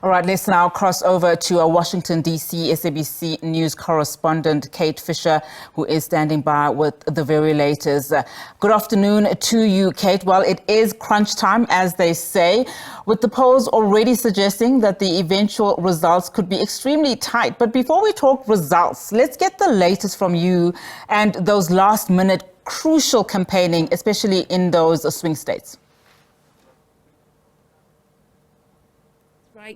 All right, let's now cross over to a Washington, D.C. SABC News correspondent, Kate Fisher, who is standing by with the very latest. Good afternoon to you, Kate. Well, it is crunch time, as they say, with the polls already suggesting that the eventual results could be extremely tight. But before we talk results, let's get the latest from you and those last-minute crucial campaigning, especially in those swing states.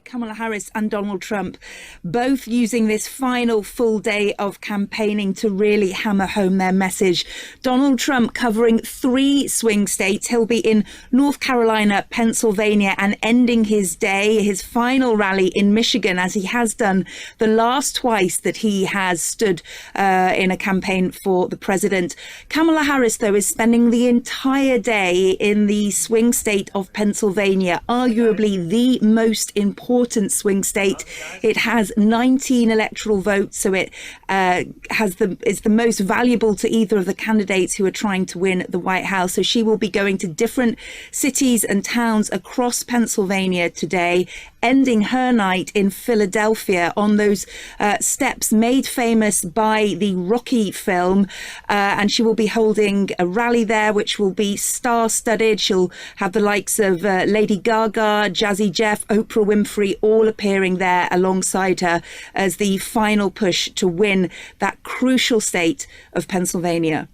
Kamala Harris and Donald Trump both using this final full day of campaigning to really hammer home their message. Donald Trump covering 3 swing states. He'll be in North Carolina, Pennsylvania, and ending his day, his final rally in Michigan, as he has done the last twice that he has stood in a campaign for the president. Kamala Harris, though, is spending the entire day in the swing state of Pennsylvania, arguably the most important swing state. It has 19 electoral votes, so it is the most valuable to either of the candidates who are trying to win the White House. So she will be going to different cities and towns across Pennsylvania today, ending her night in Philadelphia on those steps made famous by the Rocky film. And she will be holding a rally there, which will be star-studded. She'll have the likes of Lady Gaga, Jazzy Jeff, Oprah Winfrey, all appearing there alongside her as the final push to win that crucial state of Pennsylvania.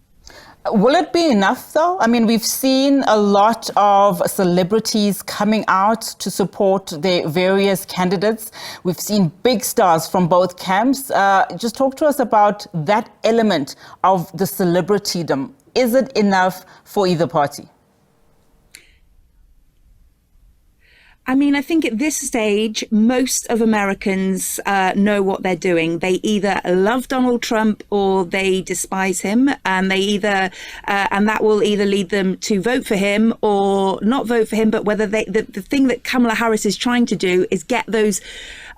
Will it be enough, though? I mean, we've seen a lot of celebrities coming out to support their various candidates. We've seen big stars from both camps. Just talk to us about that element of the celebritydom. Is it enough for either party? I mean, I think at this stage, most of Americans know what they're doing. They either love Donald Trump or they despise him, and and that will either lead them to vote for him or not vote for him. But whether the thing that Kamala Harris is trying to do is get those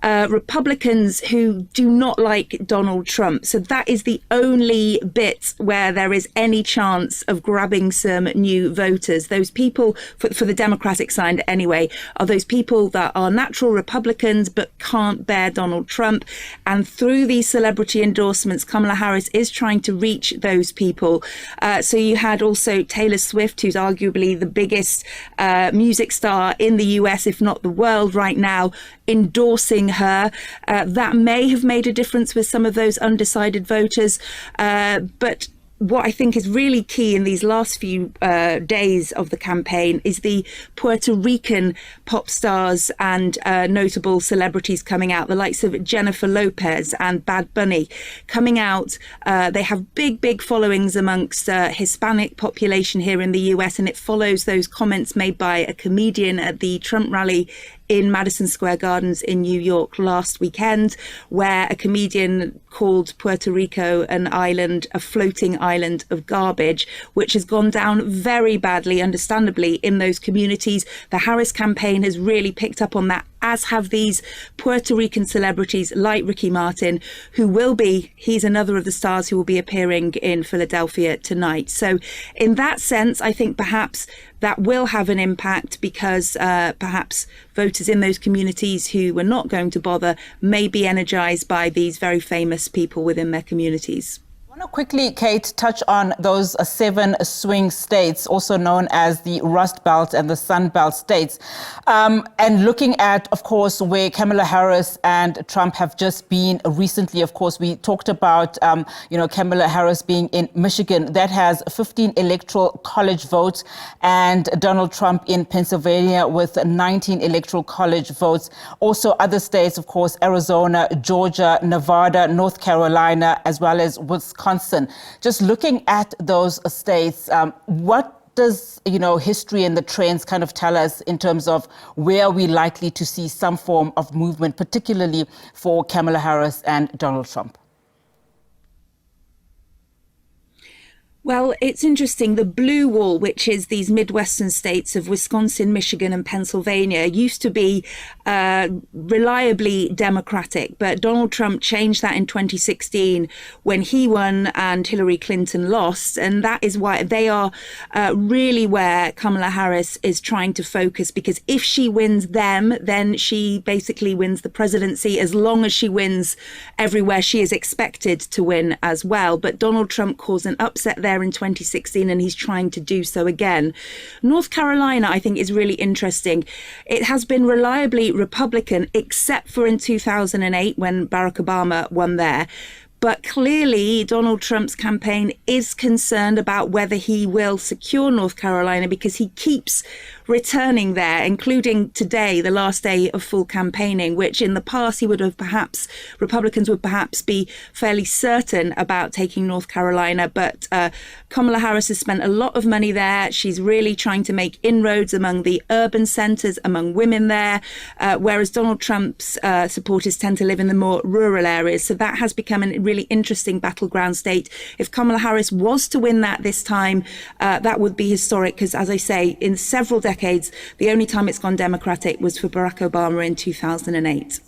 Republicans who do not like Donald Trump. So that is the only bit where there is any chance of grabbing some new voters. Those people, for the Democratic side anyway, are those people that are natural Republicans but can't bear Donald Trump. And through these celebrity endorsements, Kamala Harris is trying to reach those people. So you had also Taylor Swift, who's arguably the biggest music star in the US, if not the world right now, endorsing her. That may have made a difference with some of those undecided voters. But what I think is really key in these last few days of the campaign is the Puerto Rican pop stars and notable celebrities coming out, the likes of Jennifer Lopez and Bad Bunny coming out. They have big followings amongst Hispanic population here in the US, and it follows those comments made by a comedian at the Trump rally in Madison Square Gardens in New York last weekend, where a comedian called Puerto Rico an island, a floating island of garbage, which has gone down very badly, understandably, in those communities. The Harris campaign has really picked up on that, as have these Puerto Rican celebrities like Ricky Martin, he's another of the stars who will be appearing in Philadelphia tonight. So in that sense, I think perhaps that will have an impact, because perhaps voters in those communities who were not going to bother may be energized by these very famous people within their communities. I want to quickly, Kate, touch on those 7 swing states, also known as the Rust Belt and the Sun Belt states. And looking at, of course, where Kamala Harris and Trump have just been recently. Of course, we talked about, Kamala Harris being in Michigan. That has 15 electoral college votes, and Donald Trump in Pennsylvania with 19 electoral college votes. Also other states, of course, Arizona, Georgia, Nevada, North Carolina, as well as Wisconsin. Just looking at those states, what does history and the trends kind of tell us in terms of where we're likely to see some form of movement, particularly for Kamala Harris and Donald Trump? Well, it's interesting. The blue wall, which is these Midwestern states of Wisconsin, Michigan, and Pennsylvania, used to be reliably Democratic. But Donald Trump changed that in 2016 when he won and Hillary Clinton lost. And that is why they are really where Kamala Harris is trying to focus, because if she wins them, then she basically wins the presidency, as long as she wins everywhere she is expected to win as well. But Donald Trump caused an upset there in 2016, and he's trying to do so again. North Carolina, I think, is really interesting. It has been reliably Republican, except for in 2008 when Barack Obama won there. But clearly, Donald Trump's campaign is concerned about whether he will secure North Carolina, because he keeps returning there, including today, the last day of full campaigning, which in the past Republicans would perhaps be fairly certain about taking North Carolina. But Kamala Harris has spent a lot of money there. She's really trying to make inroads among the urban centers, among women there, whereas Donald Trump's supporters tend to live in the more rural areas. So that has become a really interesting battleground state. If Kamala Harris was to win that this time, that would be historic, because, as I say, in several decades, the only time it's gone Democratic was for Barack Obama in 2008.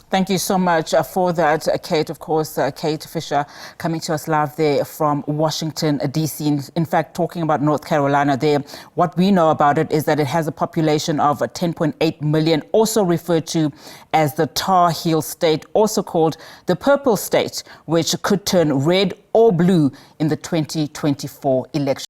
Thank you so much for that, Kate. Of course, Kate Fisher coming to us live there from Washington, D.C. In fact, talking about North Carolina there, what we know about it is that it has a population of 10.8 million, also referred to as the Tar Heel State, also called the Purple State, which could turn red or blue in the 2024 election.